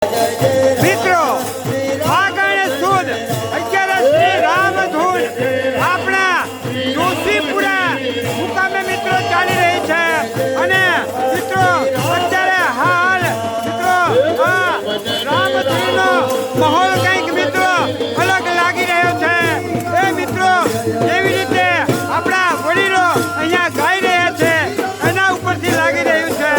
મિત્રો ફાગણ સુદ 11 શ્રી રામ ધૂન આપણા જોશીપુરા મુકામે મિત્રો ચાલી રહી છે અને મિત્રો અત્યારે હાલ મિત્રો રામધૂનનો માહોલ કંઈક મિત્રો અલગ લાગી રહ્યો છે એ મિત્રો એવી રીતે આપણા વડીલો અહીંયા ગાઈ રહ્યા છે એના ઉપરથી લાગી રહ્યું છે।